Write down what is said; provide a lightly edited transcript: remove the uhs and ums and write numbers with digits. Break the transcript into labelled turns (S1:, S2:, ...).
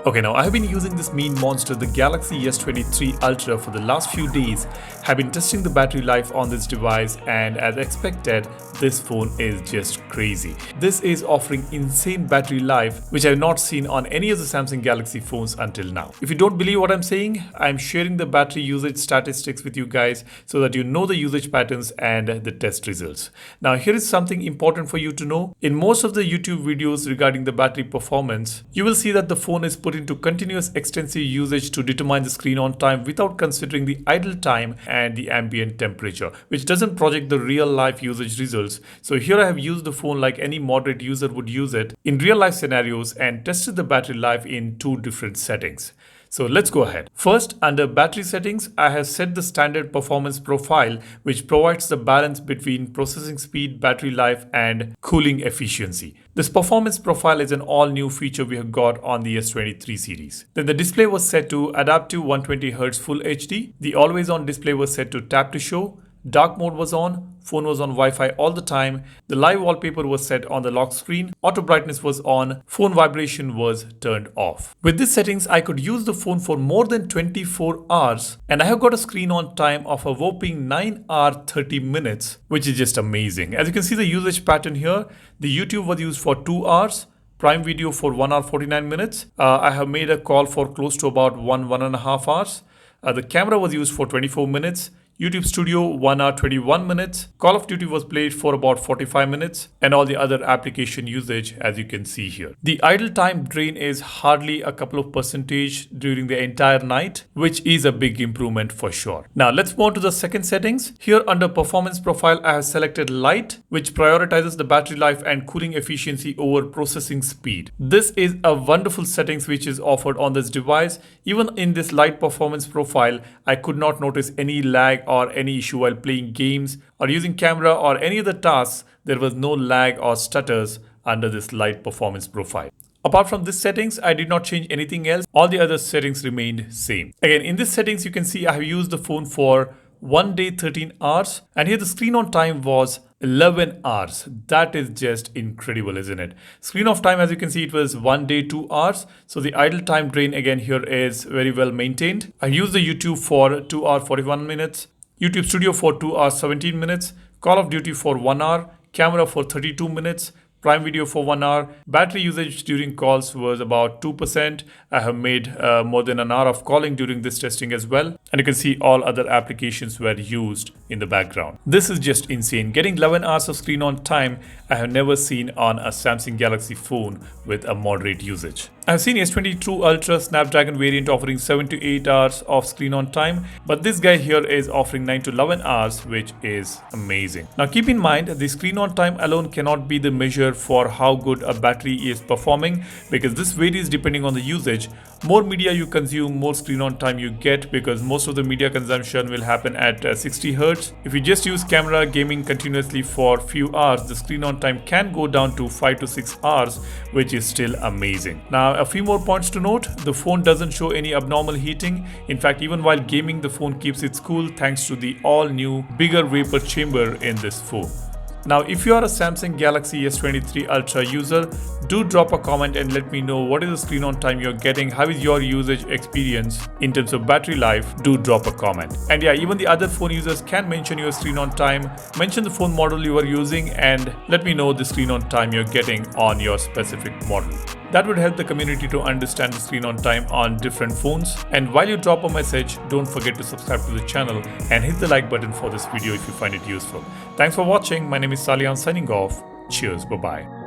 S1: Okay, now I have been using this mean monster, the Galaxy S23 Ultra, for the last few days. Have been testing the battery life on this device, and as expected, this phone is just crazy. This is offering insane battery life, which I have not seen on any of the Samsung Galaxy phones until now. If you don't believe what I'm saying, I'm sharing the battery usage statistics with you guys so that you know the usage patterns and the test results. Now, here is something important for you to know. In most of the YouTube videos regarding the battery performance, you will see that the phone is put into continuous extensive usage to determine the screen on time without considering the idle time and the ambient temperature, which doesn't project the real life usage results. So here I have used the phone like any moderate user would use it in real life scenarios and tested the battery life in two different settings. So let's go ahead. First, under battery settings, I have set the standard performance profile, which provides the balance between processing speed, battery life, and cooling efficiency. This performance profile is an all new feature we have got on the S23 series. Then the display was set to adaptive 120Hz Full HD. The always on display was set to tap to show. Dark mode was on, phone was on Wi-Fi all the time, the live wallpaper was set on the lock screen, auto brightness was on, phone vibration was turned off. With these settings, I could use the phone for more than 24 hours and I have got a screen on time of a whopping 9 hours 30 minutes, which is just amazing. As you can see the usage pattern here, the YouTube was used for 2 hours, Prime Video for 1 hour 49 minutes. I have made a call for close to about 1.5 hours. The camera was used for 24 minutes. YouTube Studio 1 hour 21 minutes. Call of Duty was played for about 45 minutes and all the other application usage as you can see here. The idle time drain is hardly a couple of percentage during the entire night, which is a big improvement for sure. Now let's move on to the second settings. Here under performance profile, I have selected light, which prioritizes the battery life and cooling efficiency over processing speed. This is a wonderful settings which is offered on this device. Even in this light performance profile, I could not notice any lag or any issue while playing games or using camera or any other tasks. There was no lag or stutters under this light performance profile. Apart from this settings, I did not change anything else. All the other settings remained same. Again, in this settings, you can see I have used the phone for 1 day 13 hours and here the screen on time was 11 hours. That is just incredible, isn't it? Screen off time, as you can see, it was 1 day 2 hours. So the idle time drain again here is very well maintained. I used the YouTube for 2 hours 41 minutes. YouTube Studio for 2 hours 17 minutes, Call of Duty for 1 hour, camera for 32 minutes, Prime Video for 1 hour. Battery usage during calls was about 2%. I have made more than an hour of calling during this testing as well. And you can see all other applications were used in the background. This is just insane. Getting 11 hours of screen on time, I have never seen on a Samsung Galaxy phone with a moderate usage. I've seen S22 Ultra Snapdragon variant offering 7 to 8 hours of screen on time, but this guy here is offering 9 to 11 hours, which is amazing. Now keep in mind, the screen on time alone cannot be the measure for how good a battery is performing because this varies depending on the usage. More media you consume, more screen on time you get because most of the media consumption will happen at 60 Hz. If you just use camera gaming continuously for few hours, the screen on time can go down to 5 to 6 hours, which is still amazing. Now a few more points to note. The phone doesn't show any abnormal heating. In fact, even while gaming, the phone keeps it cool thanks to the all new bigger vapor chamber in this phone. Now, if you are a Samsung Galaxy S23 Ultra user, do drop a comment and let me know what is the screen on time you're getting, how is your usage experience in terms of battery life. Do drop a comment. And yeah, even the other phone users can mention your screen on time, mention the phone model you are using and let me know the screen on time you're getting on your specific model. That would help the community to understand the screen on time on different phones. And while you drop a message, don't forget to subscribe to the channel and hit the like button for this video if you find it useful. Thanks for watching. My name is Salian signing off. Cheers. Bye-bye.